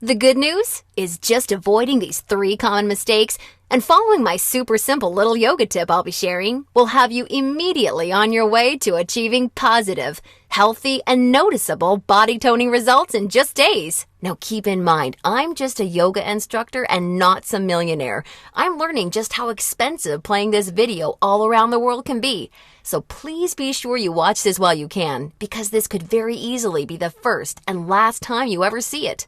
The good news is just avoiding these 3 common mistakes and following my super simple little yoga tip I'll be sharing will have you immediately on your way to achieving positive, healthy, and noticeable body toning results in just days. Now keep in mind, I'm just a yoga instructor and not some millionaire. I'm learning just how expensive playing this video all around the world can be. So please be sure you watch this while you can, because this could very easily be the first and last time you ever see it.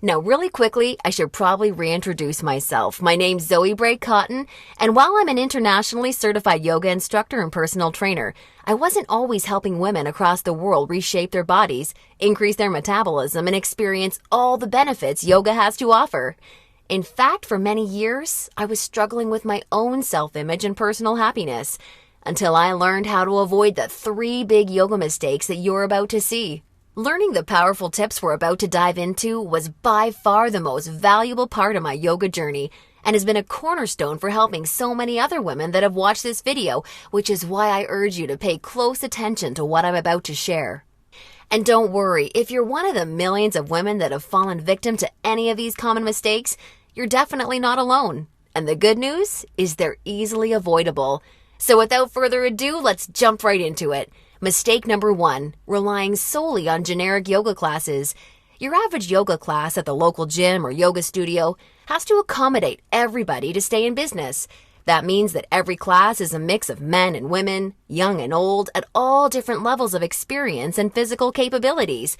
Now, really quickly, I should probably reintroduce myself. My name's Zoe Bray Cotton, and while I'm an internationally certified yoga instructor and personal trainer, I wasn't always helping women across the world reshape their bodies, increase their metabolism, and experience all the benefits yoga has to offer. In fact, for many years, I was struggling with my own self-image and personal happiness, until I learned how to avoid the 3 big yoga mistakes that you're about to see. Learning the powerful tips we're about to dive into was by far the most valuable part of my yoga journey and has been a cornerstone for helping so many other women that have watched this video, which is why I urge you to pay close attention to what I'm about to share. And don't worry, if you're one of the millions of women that have fallen victim to any of these common mistakes, you're definitely not alone. And the good news is they're easily avoidable. So without further ado, let's jump right into it. Mistake number 1, relying solely on generic yoga classes. Your average yoga class at the local gym or yoga studio has to accommodate everybody to stay in business. That means that every class is a mix of men and women, young and old, at all different levels of experience and physical capabilities.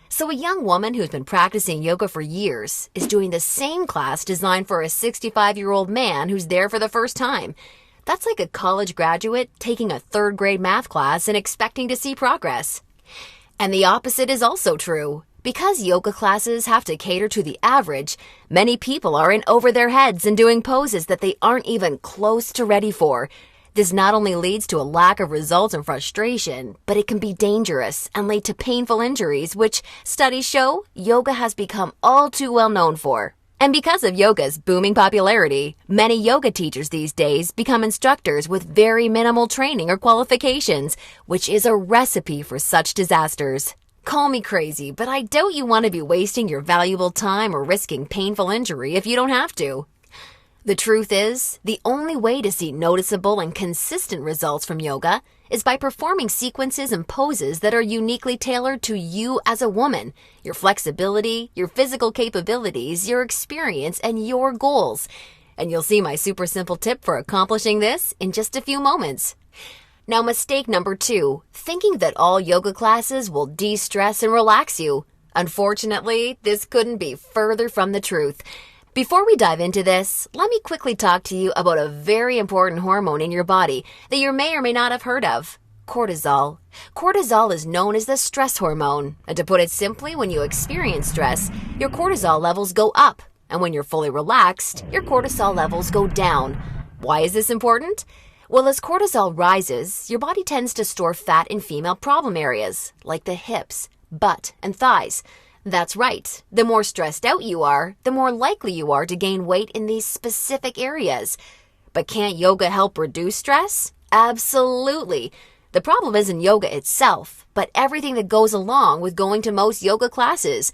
So a young woman who's been practicing yoga for years is doing the same class designed for a 65-year-old man who's there for the first time. That's like a college graduate taking a 3rd grade math class and expecting to see progress. And the opposite is also true. Because yoga classes have to cater to the average, many people are in over their heads and doing poses that they aren't even close to ready for. This not only leads to a lack of results and frustration, but it can be dangerous and lead to painful injuries, which studies show yoga has become all too well known for. And because of yoga's booming popularity, many yoga teachers these days become instructors with very minimal training or qualifications, which is a recipe for such disasters. Call me crazy, but I doubt you want to be wasting your valuable time or risking painful injury if you don't have to. The truth is, the only way to see noticeable and consistent results from yoga is by performing sequences and poses that are uniquely tailored to you as a woman, your flexibility, your physical capabilities, your experience, and your goals. And you'll see my super simple tip for accomplishing this in just a few moments. Now, mistake number 2, thinking that all yoga classes will de-stress and relax you. Unfortunately, this couldn't be further from the truth. Before we dive into this, let me quickly talk to you about a very important hormone in your body that you may or may not have heard of: cortisol. Cortisol is known as the stress hormone, and to put it simply, when you experience stress, your cortisol levels go up, and when you're fully relaxed, your cortisol levels go down. Why is this important? Well, as cortisol rises, your body tends to store fat in female problem areas, like the hips, butt, and thighs. That's right. The more stressed out you are, the more likely you are to gain weight in these specific areas. But can't yoga help reduce stress? Absolutely. The problem isn't yoga itself, but everything that goes along with going to most yoga classes.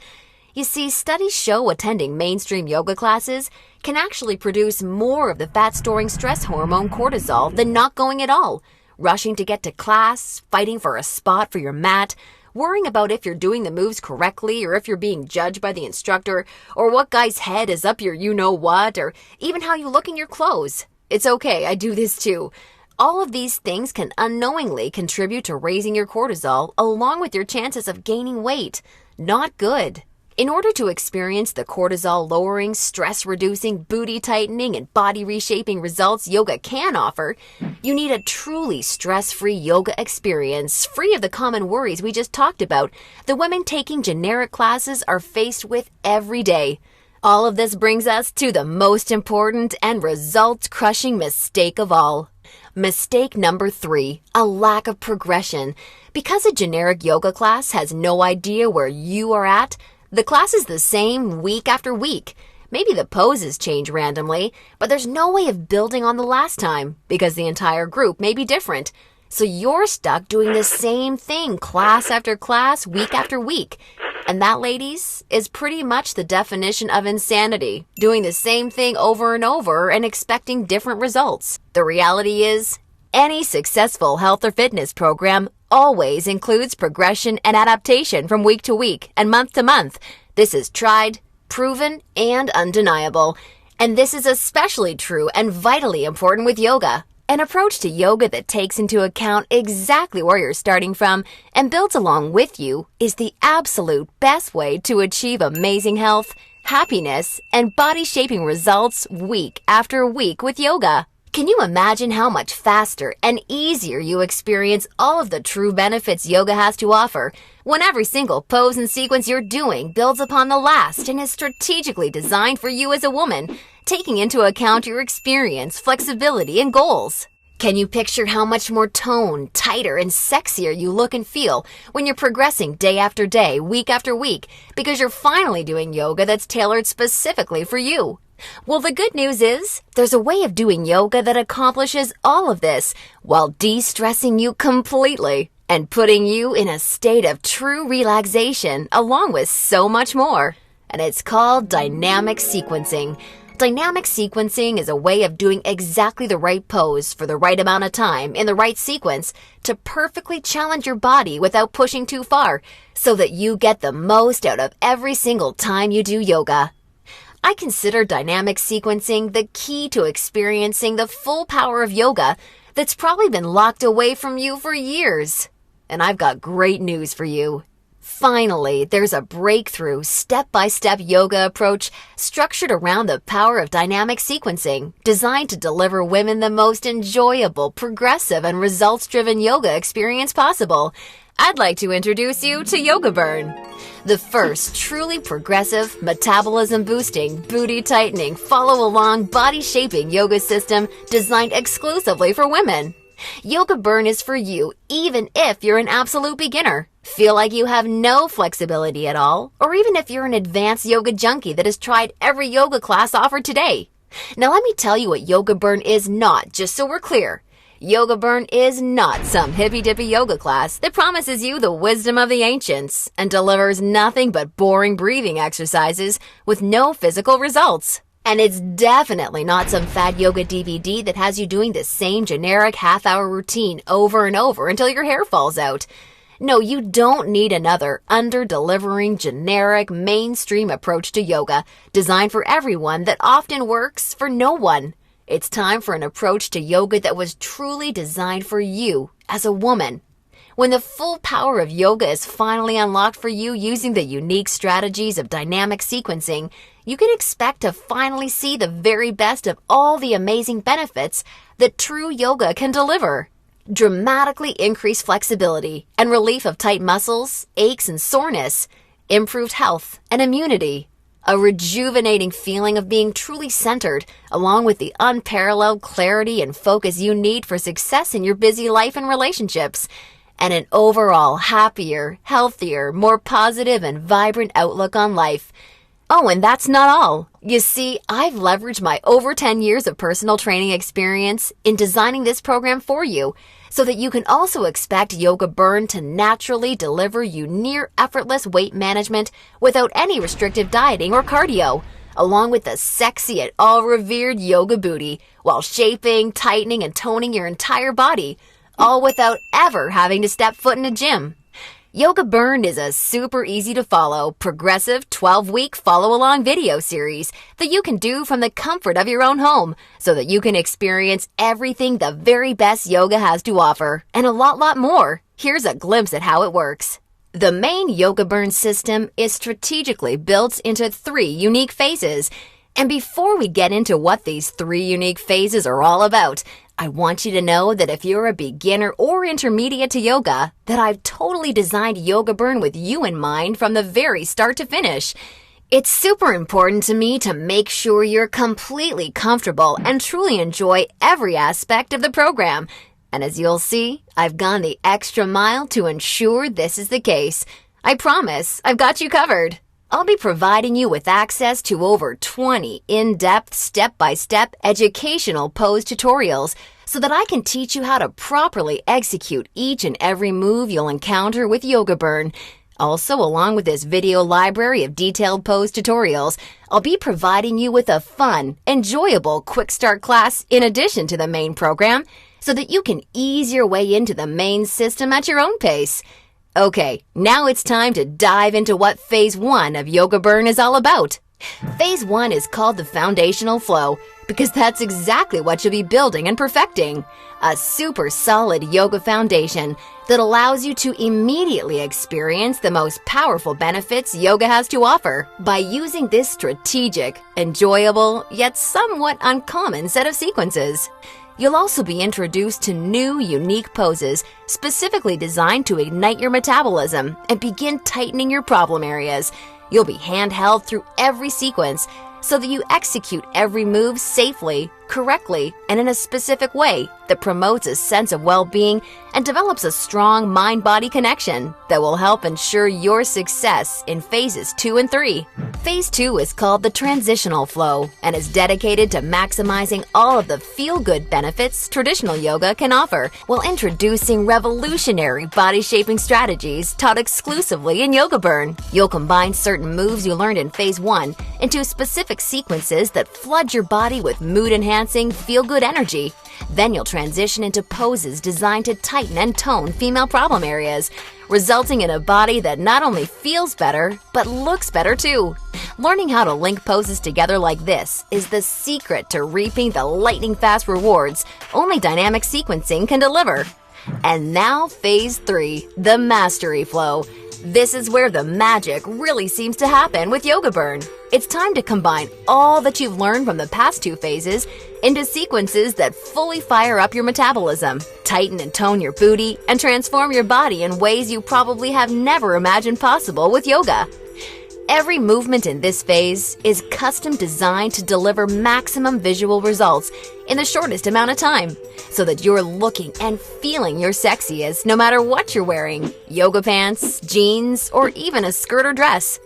You see, studies show attending mainstream yoga classes can actually produce more of the fat-storing stress hormone cortisol than not going at all. Rushing to get to class, fighting for a spot for your mat, worrying about if you're doing the moves correctly or if you're being judged by the instructor, or what guy's head is up your you-know-what, or even how you look in your clothes. It's okay, I do this too. All of these things can unknowingly contribute to raising your cortisol along with your chances of gaining weight. Not good. In order to experience the cortisol-lowering, stress-reducing, booty-tightening, and body-reshaping results yoga can offer, you need a truly stress-free yoga experience, free of the common worries we just talked about the women taking generic classes are faced with every day. All of this brings us to the most important and result-crushing mistake of all. Mistake number 3, a lack of progression. Because a generic yoga class has no idea where you are at, the class is the same week after week. Maybe the poses change randomly, but there's no way of building on the last time because the entire group may be different. So you're stuck doing the same thing class after class, week after week. And that, ladies, is pretty much the definition of insanity, doing the same thing over and over and expecting different results. The reality is, any successful health or fitness program always includes progression and adaptation from week to week and month to month. This is tried, proven, and undeniable. And this is especially true and vitally important with yoga. An approach to yoga that takes into account exactly where you're starting from and builds along with you is the absolute best way to achieve amazing health, happiness, and body-shaping results week after week with yoga. Can you imagine how much faster and easier you experience all of the true benefits yoga has to offer when every single pose and sequence you're doing builds upon the last and is strategically designed for you as a woman, taking into account your experience, flexibility, and goals? Can you picture how much more toned, tighter, and sexier you look and feel when you're progressing day after day, week after week, because you're finally doing yoga that's tailored specifically for you? Well, the good news is there's a way of doing yoga that accomplishes all of this while de-stressing you completely and putting you in a state of true relaxation along with so much more. And it's called dynamic sequencing. Dynamic sequencing is a way of doing exactly the right pose for the right amount of time in the right sequence to perfectly challenge your body without pushing too far so that you get the most out of every single time you do yoga. I consider dynamic sequencing the key to experiencing the full power of yoga that's probably been locked away from you for years. And I've got great news for you. Finally, there's a breakthrough, step-by-step yoga approach structured around the power of dynamic sequencing, designed to deliver women the most enjoyable, progressive, and results-driven yoga experience possible. I'd like to introduce you to Yoga Burn, the first truly progressive, metabolism-boosting, booty-tightening, follow-along, body-shaping yoga system designed exclusively for women. Yoga Burn is for you even if you're an absolute beginner, feel like you have no flexibility at all, or even if you're an advanced yoga junkie that has tried every yoga class offered today. Now let me tell you what Yoga Burn is not, just so we're clear. Yoga Burn is not some hippy-dippy yoga class that promises you the wisdom of the ancients and delivers nothing but boring breathing exercises with no physical results. And it's definitely not some fad yoga DVD that has you doing the same generic half-hour routine over and over until your hair falls out. No, you don't need another under-delivering, generic, mainstream approach to yoga designed for everyone that often works for no one. It's time for an approach to yoga that was truly designed for you as a woman. When the full power of yoga is finally unlocked for you using the unique strategies of dynamic sequencing, you can expect to finally see the very best of all the amazing benefits that true yoga can deliver. Dramatically increased flexibility and relief of tight muscles, aches and soreness, improved health and immunity, a rejuvenating feeling of being truly centered, along with the unparalleled clarity and focus you need for success in your busy life and relationships, and an overall happier, healthier, more positive and vibrant outlook on life. Oh, and that's not all. You see, I've leveraged my over 10 years of personal training experience in designing this program for you so that you can also expect Yoga Burn to naturally deliver you near effortless weight management without any restrictive dieting or cardio, along with the sexy yet all-revered yoga booty while shaping, tightening, and toning your entire body, all without ever having to step foot in a gym. Yoga Burn is a super easy to follow, progressive 12-week follow-along video series that you can do from the comfort of your own home so that you can experience everything the very best yoga has to offer and a lot more. Here's a glimpse at how it works. The main Yoga Burn system is strategically built into 3 unique phases. And before we get into what these 3 unique phases are all about, I want you to know that if you're a beginner or intermediate to yoga, that I've totally designed Yoga Burn with you in mind from the very start to finish. It's super important to me to make sure you're completely comfortable and truly enjoy every aspect of the program. And as you'll see, I've gone the extra mile to ensure this is the case. I promise I've got you covered. I'll be providing you with access to over 20 in-depth, step-by-step educational pose tutorials so that I can teach you how to properly execute each and every move you'll encounter with Yoga Burn. Also, along with this video library of detailed pose tutorials, I'll be providing you with a fun, enjoyable quick start class in addition to the main program so that you can ease your way into the main system at your own pace. Okay, now it's time to dive into what Phase 1 of Yoga Burn is all about. Phase 1 is called the foundational flow because that's exactly what you'll be building and perfecting. A super solid yoga foundation that allows you to immediately experience the most powerful benefits yoga has to offer by using this strategic, enjoyable, yet somewhat uncommon set of sequences. You'll also be introduced to new, unique poses specifically designed to ignite your metabolism and begin tightening your problem areas. You'll be handheld through every sequence so that you execute every move safely, correctly, and in a specific way that promotes a sense of well-being and develops a strong mind-body connection that will help ensure your success in phases 2 and 3. Phase 2 is called the transitional flow and is dedicated to maximizing all of the feel-good benefits traditional yoga can offer while introducing revolutionary body-shaping strategies taught exclusively in Yoga Burn. You'll combine certain moves you learned in Phase 1 into specific sequences that flood your body with mood-enhancing, feel-good energy. Then you'll transition into poses designed to tighten and tone female problem areas, resulting in a body that not only feels better, but looks better too. Learning how to link poses together like this is the secret to reaping the lightning-fast rewards only dynamic sequencing can deliver. And now Phase 3, the mastery flow. This is where the magic really seems to happen with Yoga Burn. It's time to combine all that you've learned from the past 2 phases into sequences that fully fire up your metabolism, tighten and tone your booty, and transform your body in ways you probably have never imagined possible with yoga. Every movement in this phase is custom designed to deliver maximum visual results in the shortest amount of time, so that you're looking and feeling your sexiest no matter what you're wearing, yoga pants, jeans, or even a skirt or dress.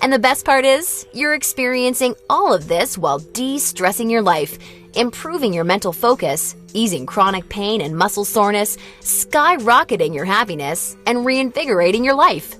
And the best part is, you're experiencing all of this while de-stressing your life, improving your mental focus, easing chronic pain and muscle soreness, skyrocketing your happiness, and reinvigorating your life.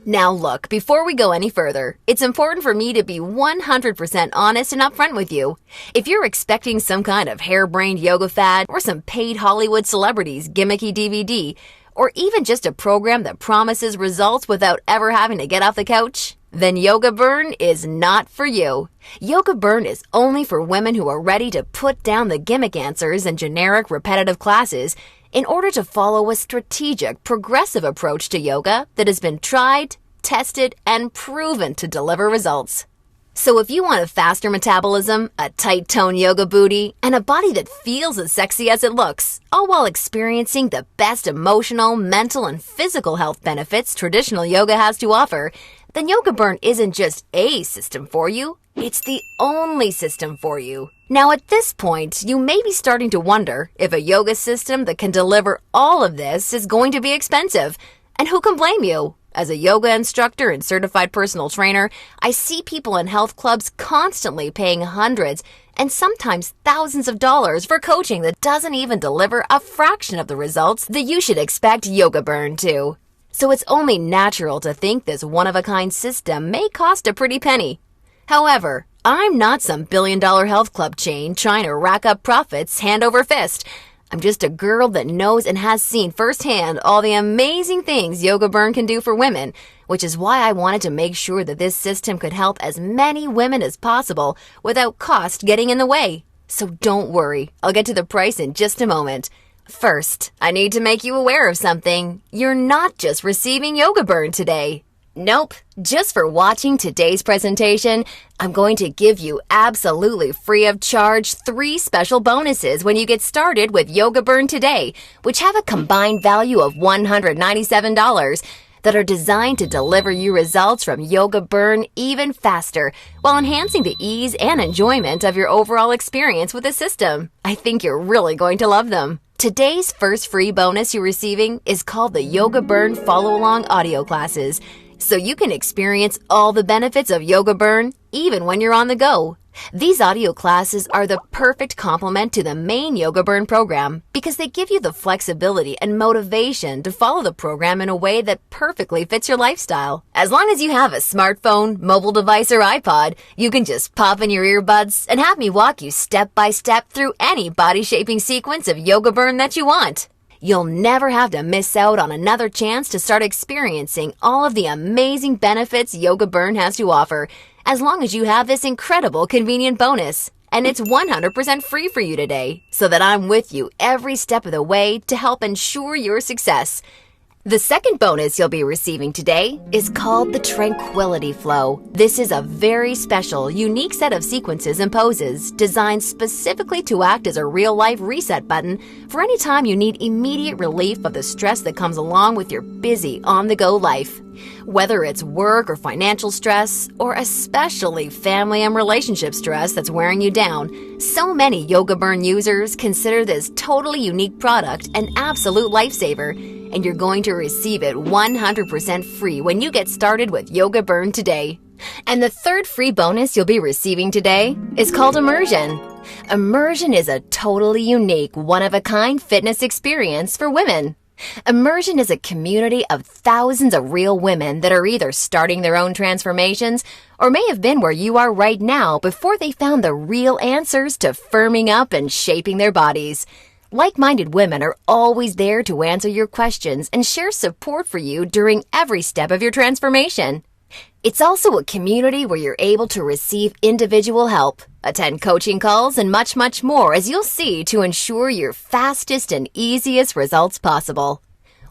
Now look, before we go any further, it's important for me to be 100% honest and upfront with you. If you're expecting some kind of harebrained yoga fad or some paid Hollywood celebrities gimmicky DVD, or even just a program that promises results without ever having to get off the couch, then Yoga Burn is not for you. Yoga Burn is only for women who are ready to put down the gimmick answers and generic repetitive classes in order to follow a strategic, progressive approach to yoga that has been tried, tested, and proven to deliver results. So if you want a faster metabolism, a tight tone yoga booty, and a body that feels as sexy as it looks, all while experiencing the best emotional, mental, and physical health benefits traditional yoga has to offer, then Yoga Burn isn't just a system for you, it's the only system for you. Now at this point, you may be starting to wonder if a yoga system that can deliver all of this is going to be expensive. And who can blame you? As a yoga instructor and certified personal trainer, I see people in health clubs constantly paying hundreds and sometimes thousands of dollars for coaching that doesn't even deliver a fraction of the results that you should expect Yoga Burn to. So it's only natural to think this one-of-a-kind system may cost a pretty penny. However, I'm not some billion-dollar health club chain trying to rack up profits hand over fist. I'm just a girl that knows and has seen firsthand all the amazing things Yoga Burn can do for women, which is why I wanted to make sure that this system could help as many women as possible without cost getting in the way. So don't worry, I'll get to the price in just a moment. First, I need to make you aware of something. You're not just receiving Yoga Burn today. Nope, just for watching today's presentation, I'm going to give you absolutely free of charge 3 special bonuses when you get started with Yoga Burn today, which have a combined value of $197 that are designed to deliver you results from Yoga Burn even faster while enhancing the ease and enjoyment of your overall experience with the system. I think you're really going to love them. Today's first free bonus you're receiving is called the Yoga Burn Follow-Along Audio Classes, so you can experience all the benefits of Yoga Burn even when you're on the go. These audio classes are the perfect complement to the main Yoga Burn program because they give you the flexibility and motivation to follow the program in a way that perfectly fits your lifestyle. As long as you have a smartphone, mobile device, or iPod, you can just pop in your earbuds and have me walk you step by step through any body-shaping sequence of Yoga Burn that you want. You'll never have to miss out on another chance to start experiencing all of the amazing benefits Yoga Burn has to offer, as long as you have this incredible convenient bonus. And it's 100% free for you today, so that I'm with you every step of the way to help ensure your success. The second bonus you'll be receiving today is called the Tranquility Flow. This is a very special, unique set of sequences and poses designed specifically to act as a real-life reset button for any time you need immediate relief of the stress that comes along with your busy, on-the-go life. Whether it's work or financial stress, or especially family and relationship stress that's wearing you down, so many Yoga Burn users consider this totally unique product an absolute lifesaver, and you're going to receive it 100% free when you get started with Yoga Burn today. And the third free bonus you'll be receiving today is called Immersion. Immersion is a totally unique, one-of-a-kind fitness experience for women. Immersion is a community of thousands of real women that are either starting their own transformations or may have been where you are right now before they found the real answers to firming up and shaping their bodies. Like-minded women are always there to answer your questions and share support for you during every step of your transformation. It's also a community where you're able to receive individual help, attend coaching calls, and much, much more, as you'll see, to ensure your fastest and easiest results possible.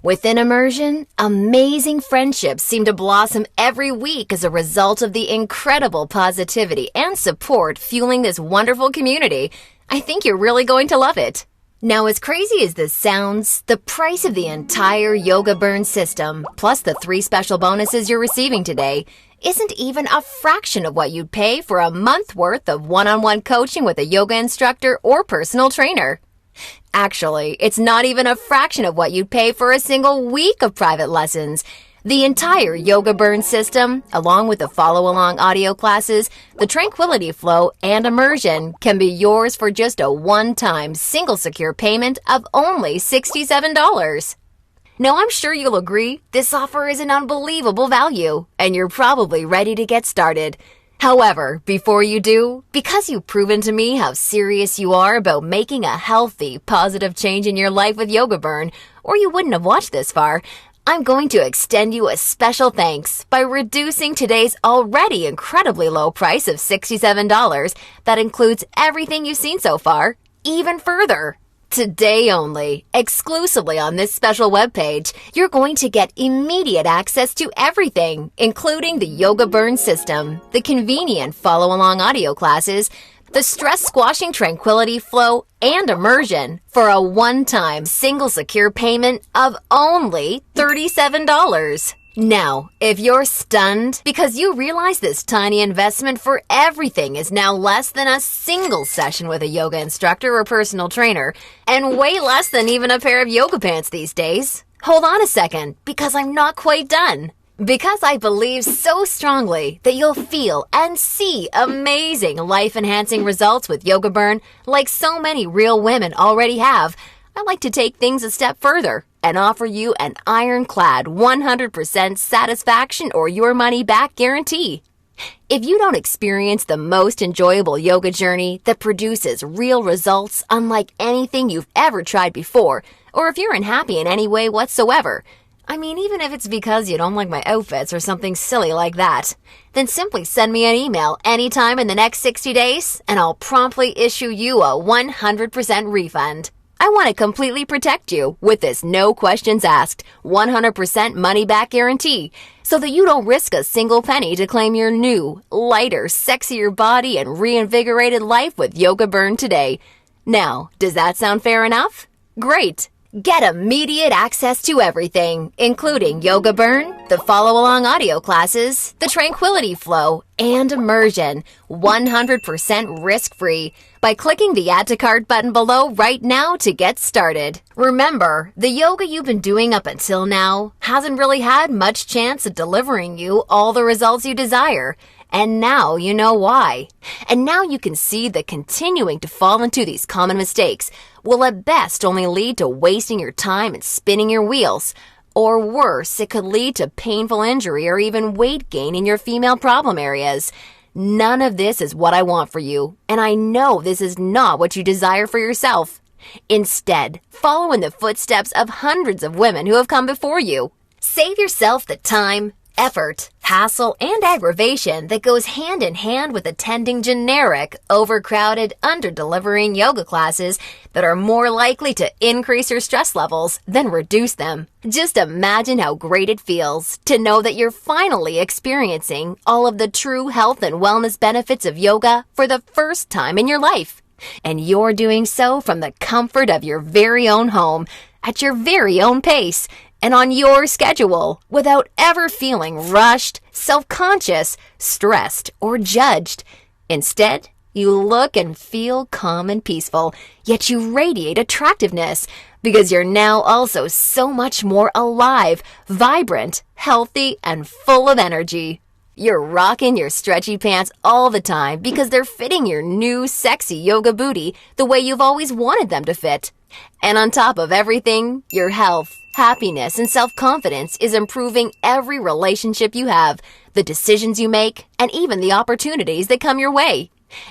Within Immersion, amazing friendships seem to blossom every week as a result of the incredible positivity and support fueling this wonderful community. I think you're really going to love it. Now, as crazy as this sounds, the price of the entire Yoga Burn system, plus the 3 special bonuses you're receiving today, isn't even a fraction of what you'd pay for a month worth of one-on-one coaching with a yoga instructor or personal trainer. Actually, it's not even a fraction of what you'd pay for a single week of private lessons. The entire Yoga Burn system, along with the follow-along audio classes, the Tranquility Flow, and Immersion, can be yours for just a one-time, single secure payment of only $67. Now, I'm sure you'll agree this offer is an unbelievable value, and you're probably ready to get started. However, before you do, because you've proven to me how serious you are about making a healthy, positive change in your life with Yoga Burn, or you wouldn't have watched this far, I'm going to extend you a special thanks by reducing today's already incredibly low price of $67 that includes everything you've seen so far, even further. Today only, exclusively on this special webpage, you're going to get immediate access to everything, including the Yoga Burn system, the convenient follow-along audio classes, the stress-squashing Tranquility Flow, and Immersion for a one-time, single secure payment of only $37. Now, if you're stunned because you realize this tiny investment for everything is now less than a single session with a yoga instructor or personal trainer, and way less than even a pair of yoga pants these days, hold on a second, because I'm not quite done. Because I believe so strongly that you'll feel and see amazing life-enhancing results with Yoga Burn like so many real women already have, I like to take things a step further and offer you an ironclad 100% satisfaction or your money back guarantee. If you don't experience the most enjoyable yoga journey that produces real results unlike anything you've ever tried before, or if you're unhappy in any way whatsoever, I mean, even if it's because you don't like my outfits or something silly like that, then simply send me an email anytime in the next 60 days and I'll promptly issue you a 100% refund. I want to completely protect you with this no questions asked, 100% money back guarantee, so that you don't risk a single penny to claim your new, lighter, sexier body and reinvigorated life with Yoga Burn today. Now, does that sound fair enough? Great! Get immediate access to everything, including Yoga Burn, the follow-along audio classes, the Tranquility Flow, and immersion, 100% risk-free, by clicking the Add to Cart button below right now to get started. Remember, the yoga you've been doing up until now hasn't really had much chance of delivering you all the results you desire. And now you know why. And now you can see that continuing to fall into these common mistakes will at best only lead to wasting your time and spinning your wheels. Or worse, it could lead to painful injury or even weight gain in your female problem areas. None of this is what I want for you, and I know this is not what you desire for yourself. Instead, follow in the footsteps of hundreds of women who have come before you. Save yourself the time, effort, hassle, and aggravation that goes hand in hand with attending generic, overcrowded, under-delivering yoga classes that are more likely to increase your stress levels than reduce them. Just imagine how great it feels to know that you're finally experiencing all of the true health and wellness benefits of yoga for the first time in your life. And you're doing so from the comfort of your very own home, at your very own pace, and on your schedule, without ever feeling rushed, self-conscious, stressed, or judged. Instead, you look and feel calm and peaceful, yet you radiate attractiveness because you're now also so much more alive, vibrant, healthy, and full of energy. You're rocking your stretchy pants all the time because they're fitting your new sexy yoga booty the way you've always wanted them to fit. And on top of everything, your health, happiness, and self-confidence is improving every relationship you have, the decisions you make, and even the opportunities that come your way.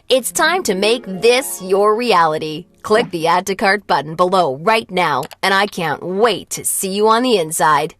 It's time to make this your reality. Click the Add to Cart button below right now, and I can't wait to see you on the inside.